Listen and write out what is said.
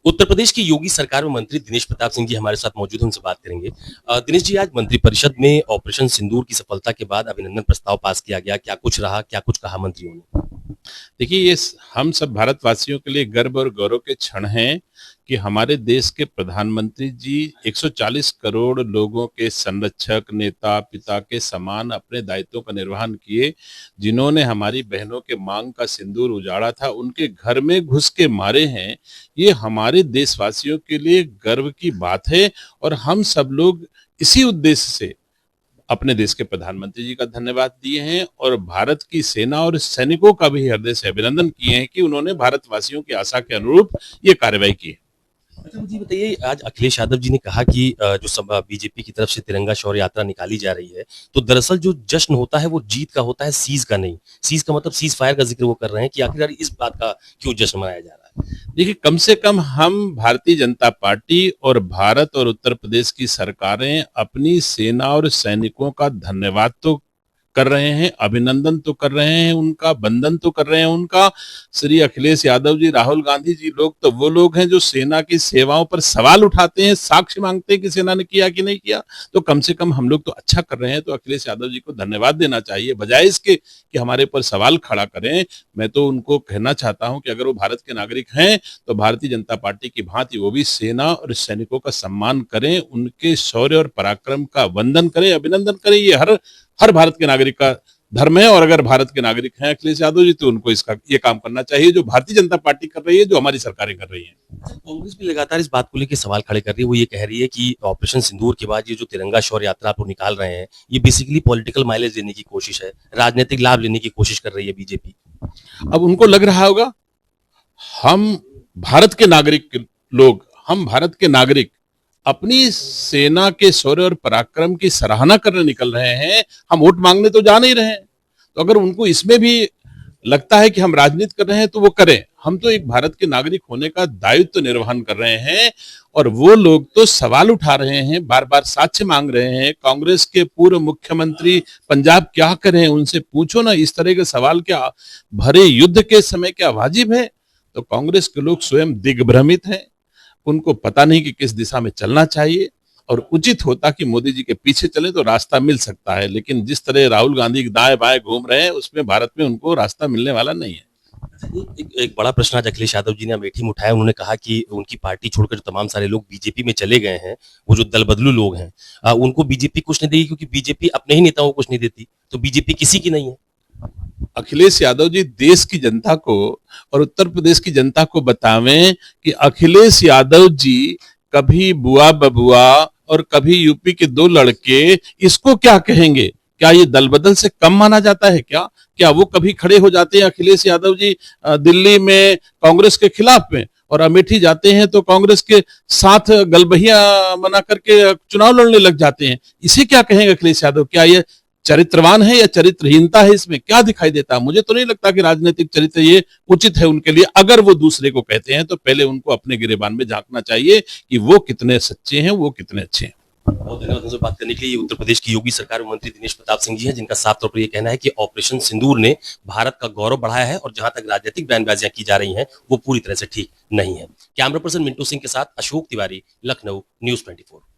उत्तर प्रदेश की योगी सरकार में मंत्री दिनेश प्रताप सिंह जी हमारे साथ मौजूद हैं, उनसे बात करेंगे। दिनेश जी, आज मंत्रिपरिषद में ऑपरेशन सिंदूर की सफलता के बाद अभिनंदन प्रस्ताव पास किया गया। क्या कुछ रहा, क्या कुछ कहा मंत्रियों ने? देखिए हम सब भारतवासियों के लिए गर्व और गौरव के क्षण हैं कि हमारे देश के प्रधानमंत्री जी 140 करोड़ लोगों के संरक्षक, नेता, पिता के समान अपने दायित्वों का निर्वहन किए। जिन्होंने हमारी बहनों के मांग का सिंदूर उजाड़ा था, उनके घर में घुस के मारे हैं। ये हमारे देशवासियों के लिए गर्व की बात है और हम सब लोग इसी उद्देश्य से अपने देश के प्रधानमंत्री जी का धन्यवाद दिए हैं और भारत की सेना और सैनिकों का भी हृदय से अभिनंदन किए हैं कि उन्होंने भारतवासियों की आशा के अनुरूप ये कार्रवाई की है। अच्छा, मुझे बताइए, आज अखिलेश यादव जी ने कहा कि जो सब बीजेपी की तरफ से तिरंगा शौर्य यात्रा निकाली जा रही है, तो दरअसल जो जश्न होता है वो जीत का होता है, सीज का नहीं। सीज का मतलब सीज फायर का जिक्र वो कर रहे हैं कि आखिरकार इस बात का क्यों जश्न मनाया जा रहा है? देखिए, कम से कम हम भारतीय जनता पार्टी और भारत और उत्तर प्रदेश की सरकारें अपनी सेना और सैनिकों का धन्यवाद तो कर रहे हैं, अभिनंदन तो कर रहे हैं, उनका वंदन तो कर रहे हैं उनका। श्री अखिलेश यादव जी, राहुल गांधी जी, लोग तो वो लोग हैं जो सेना की सेवाओं पर सवाल उठाते हैं, साक्ष्य मांगते हैं कि सेना ने किया कि नहीं किया। तो कम से कम हम लोग तो अच्छा कर रहे हैं, तो अखिलेश यादव जी को धन्यवाद देना चाहिए, बजाय इसके कि हमारे पर सवाल खड़ा करें। मैं तो उनको कहना चाहता हूं कि अगर वो भारत के नागरिक हैं तो भारतीय जनता पार्टी की भांति वो भी सेना और सैनिकों का सम्मान करें, उनके शौर्य और पराक्रम का वंदन करें, अभिनंदन करें। ये हर भारत के नागरिक का धर्म है और अगर भारत के नागरिक हैं अखिलेश यादव जी, तो उनको इसका ये काम करना चाहिए जो भारतीय जनता पार्टी कर रही है, जो हमारी सरकारें कर रही हैं। कांग्रेस भी लगातार इस बात को लेकर सवाल खड़े कर रही है। वो ये कह रही है कि ऑपरेशन सिंदूर के बाद ये जो तिरंगा शौर्य यात्रा आप लोग निकाल रहे हैं, ये बेसिकली पॉलिटिकल माइलेज लेने की कोशिश है, राजनीतिक लाभ लेने की कोशिश कर रही है बीजेपी। अब उनको लग रहा होगा हम भारत के नागरिक लोग, हम भारत के नागरिक अपनी सेना के शौर्य और पराक्रम की सराहना करने निकल रहे हैं, हम वोट मांगने तो जा नहीं रहे हैं। तो अगर उनको इसमें भी लगता है कि हम राजनीति कर रहे हैं तो वो करें। हम तो एक भारत के नागरिक होने का दायित्व निर्वहन कर रहे हैं और वो लोग तो सवाल उठा रहे हैं, बार बार साक्ष्य मांग रहे हैं। कांग्रेस के पूर्व मुख्यमंत्री पंजाब क्या करें, उनसे पूछो ना। इस तरह के सवाल क्या भरे युद्ध के समय क्या वाजिब है? तो कांग्रेस के लोग स्वयं दिग्भ्रमित हैं, उनको पता नहीं कि किस दिशा में चलना चाहिए। और उचित होता कि मोदी जी के पीछे चले तो रास्ता मिल सकता है, लेकिन जिस तरह राहुल गांधी दाएं बाएं घूम रहे हैं उसमें भारत में उनको रास्ता मिलने वाला नहीं है। एक बड़ा प्रश्न आज अखिलेश यादव जी ने अमेठी में उठाया। उन्होंने कहा कि उनकी पार्टी छोड़कर जो तमाम सारे लोग बीजेपी में चले गए हैं, वो जो दल बदलू लोग हैं, उनको बीजेपी कुछ नहीं देगी, क्योंकि बीजेपी अपने ही नेताओं को कुछ नहीं देती, तो बीजेपी किसी की नहीं है। अखिलेश यादव जी देश की जनता को और उत्तर प्रदेश की जनता को बतावें कि अखिलेश यादव जी कभी बुआ बबुआ और कभी यूपी के दो लड़के, इसको क्या कहेंगे? क्या ये दल बदल से कम माना जाता है क्या? क्या वो कभी खड़े हो जाते हैं अखिलेश यादव जी दिल्ली में कांग्रेस के खिलाफ में, और अमेठी जाते हैं तो कांग्रेस के साथ गलबहिया बना करके चुनाव लड़ने लग जाते हैं? इसे क्या कहेंगे अखिलेश यादव? क्या ये चरित्रवान है या चरित्रहीनता है? इसमें क्या दिखाई देता है? मुझे तो नहीं लगता कि राजनीतिक चरित्र ये उचित है उनके लिए। अगर वो दूसरे को कहते हैं तो पहले उनको अपने गिरेबान में झांकना चाहिए कि वो कितने सच्चे हैं, वो कितने अच्छे हैं। बहुत धन्यवाद हमसे बात करने के लिए। उत्तर प्रदेश की योगी सरकार में मंत्री दिनेश प्रताप सिंह जी हैं, जिनका साफ तौर पर यह कहना है कि ऑपरेशन सिंदूर ने भारत का गौरव बढ़ाया है और जहां तक राजनीतिक बयानबाजियां की जा रही हैं वो पूरी तरह से ठीक नहीं है। कैमरा पर्सन मिंटू सिंह के साथ अशोक तिवारी, लखनऊ, न्यूज 24।